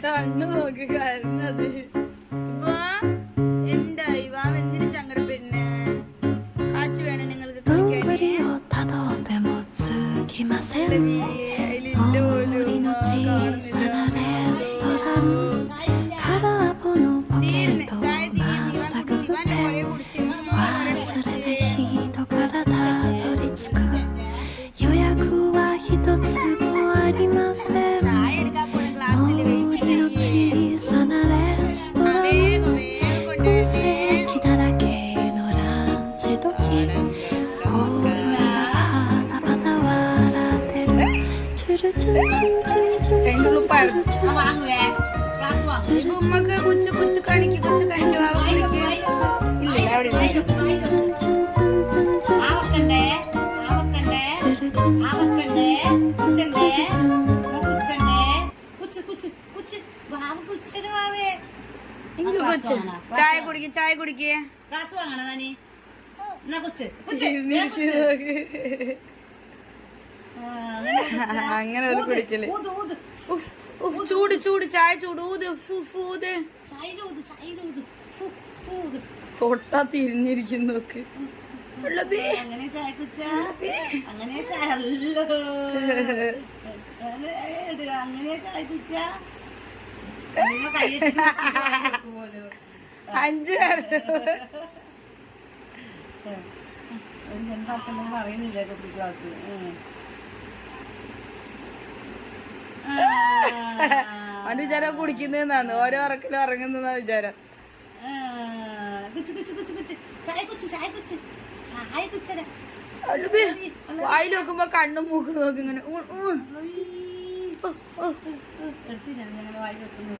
കണ്ണു നോക്കി കരഞ്ഞത്. ഇപ്പൊ എന്തായി വാ എന്തിനു സങ്കടപ്പെടുന്നേ? കാച്ചു വേണം നിങ്ങൾക്ക് കളിക്കാൻ. ഉമ്മക്ക് കുച്ചു കുച്ചു കണിക്ക് കുച്ചു കണിക്ക് ചായ കുടിക്ക് ചായ കുടിക്കേ. അങ്ങനെ ഒരു കുടിക്കല്. ചൂട് ചൂട് ചായ ചൂട് ഊത് ഊത്. തൊട്ടാ തിരിഞ്ഞിരിക്കുന്നു നോക്ക്. അങ്ങനെ ചായ കുച്ച അങ്ങനെ ചായ അങ്ങനെ ചായ കുച്ച 5 പേര് എന്താക്കുണ്ടെന്ന് അറിയുന്നില്ല. കുട്ടി ക്ലാസ് അവന്റെ വിചാരം കുടിക്കുന്നതെന്നാണ്. ഓരോ ഉറക്കിലും ഇറങ്ങുന്നതാ വിചാരം. വായിൽ നോക്കുമ്പോ കണ്ണും മൂക്കും നോക്കി ഇങ്ങനെ എടുത്തില്ല വായി വെക്കുന്നു.